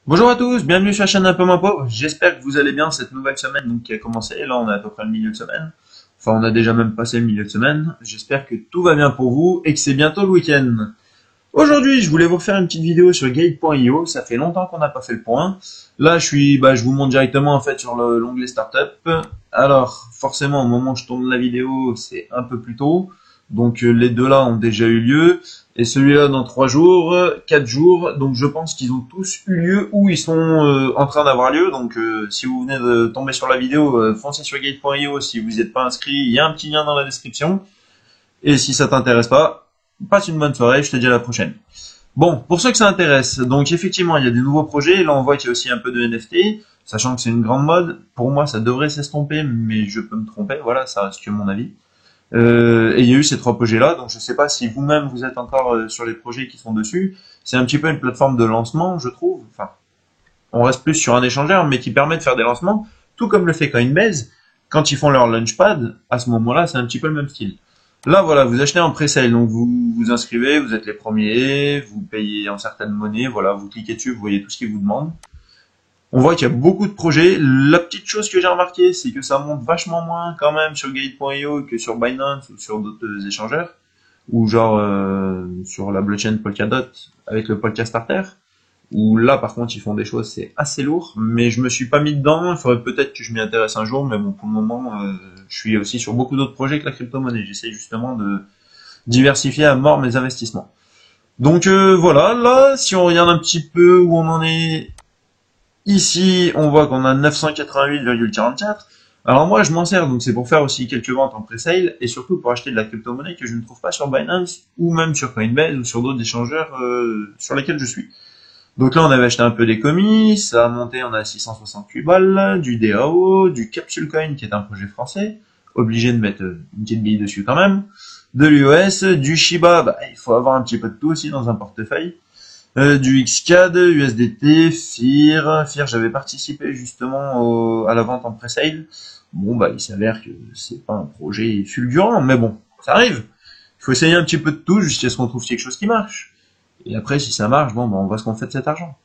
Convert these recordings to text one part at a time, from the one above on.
Bonjour à tous, bienvenue sur la chaîne Un peu moins pauvre. J'espère que vous allez bien cette nouvelle semaine donc, qui a commencé. Là, on est à peu près le milieu de semaine. Enfin, on a déjà même passé le milieu de semaine. J'espère que tout va bien pour vous et que c'est bientôt le week-end. Aujourd'hui, je voulais vous faire une petite vidéo sur Gate.io. Ça fait longtemps qu'on n'a pas fait le point. Là, je vous montre directement en fait sur l'onglet Startup. Alors, forcément, au moment où je tourne la vidéo, c'est un peu plus tôt. Donc, les deux là ont déjà eu lieu. Et celui-là dans 3 jours, 4 jours. Donc, je pense qu'ils ont tous eu lieu ou ils sont en train d'avoir lieu. Donc, si vous venez de tomber sur la vidéo, foncez sur Gate.io. Si vous n'êtes pas inscrit, il y a un petit lien dans la description. Et si ça t'intéresse pas, passe une bonne soirée, je te dis à la prochaine. Bon, pour ceux que ça intéresse, donc effectivement, il y a des nouveaux projets. Là, on voit qu'il y a aussi un peu de NFT, sachant que c'est une grande mode. Pour moi, ça devrait s'estomper, mais je peux me tromper. Voilà, ça reste que mon avis. Et il y a eu ces 3 projets-là, donc je ne sais pas si vous-même vous êtes encore sur les projets qui sont dessus. C'est un petit peu une plateforme de lancement, je trouve. Enfin, on reste plus sur un échangeur, mais qui permet de faire des lancements, tout comme le fait Coinbase. Quand ils font leur launchpad, à ce moment-là, c'est un petit peu le même style. Là, voilà, vous achetez en pre-sale, donc vous vous inscrivez, vous êtes les premiers, vous payez en certaines monnaies, voilà, vous cliquez dessus, vous voyez tout ce qu'ils vous demandent. On voit qu'il y a beaucoup de projets. La petite chose que j'ai remarqué, c'est que ça monte vachement moins quand même sur Gate.io que sur Binance ou sur d'autres échangeurs, ou genre sur la blockchain Polkadot avec le Polka Starter, où là par contre ils font des choses, c'est assez lourd, mais je me suis pas mis dedans, il faudrait peut-être que je m'y intéresse un jour, mais bon pour le moment je suis aussi sur beaucoup d'autres projets que la crypto-monnaie, j'essaie justement de diversifier à mort mes investissements. Donc voilà, là si on regarde un petit peu où on en est ici, on voit qu'on a 988,44. Alors moi, je m'en sers, donc c'est pour faire aussi quelques ventes en pre-sale et surtout pour acheter de la crypto-monnaie que je ne trouve pas sur Binance ou même sur Coinbase ou sur d'autres échangeurs sur lesquels je suis. Donc là, on avait acheté un peu des commis, ça a monté, on a 668 balles, du DAO, du Capsule Coin qui est un projet français, obligé de mettre une petite bille dessus quand même, de l'UOS, du Shiba, bah, il faut avoir un petit peu de tout aussi dans un portefeuille, du XCAD, USDT, FIR, j'avais participé justement à la vente en pre-sale. Bon, bah, il s'avère que c'est pas un projet fulgurant, mais bon, ça arrive. Il faut essayer un petit peu de tout jusqu'à ce qu'on trouve quelque chose qui marche. Et après, si ça marche, bon, bah, on voit ce qu'on fait de cet argent.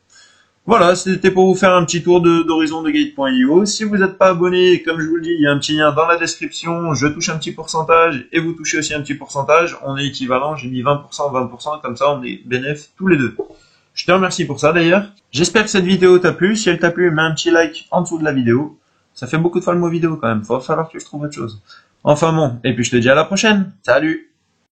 Voilà, c'était pour vous faire un petit tour d'horizon de Gate.io. Si vous n'êtes pas abonné, comme je vous le dis, il y a un petit lien dans la description. Je touche un petit pourcentage et vous touchez aussi un petit pourcentage. On est équivalent, j'ai mis 20%, 20%, comme ça on est bénéf tous les deux. Je te remercie pour ça d'ailleurs. J'espère que cette vidéo t'a plu. Si elle t'a plu, mets un petit like en dessous de la vidéo. Ça fait beaucoup de fois le mot vidéo quand même. Va falloir que je trouve autre chose. Enfin bon, et puis je te dis à la prochaine. Salut!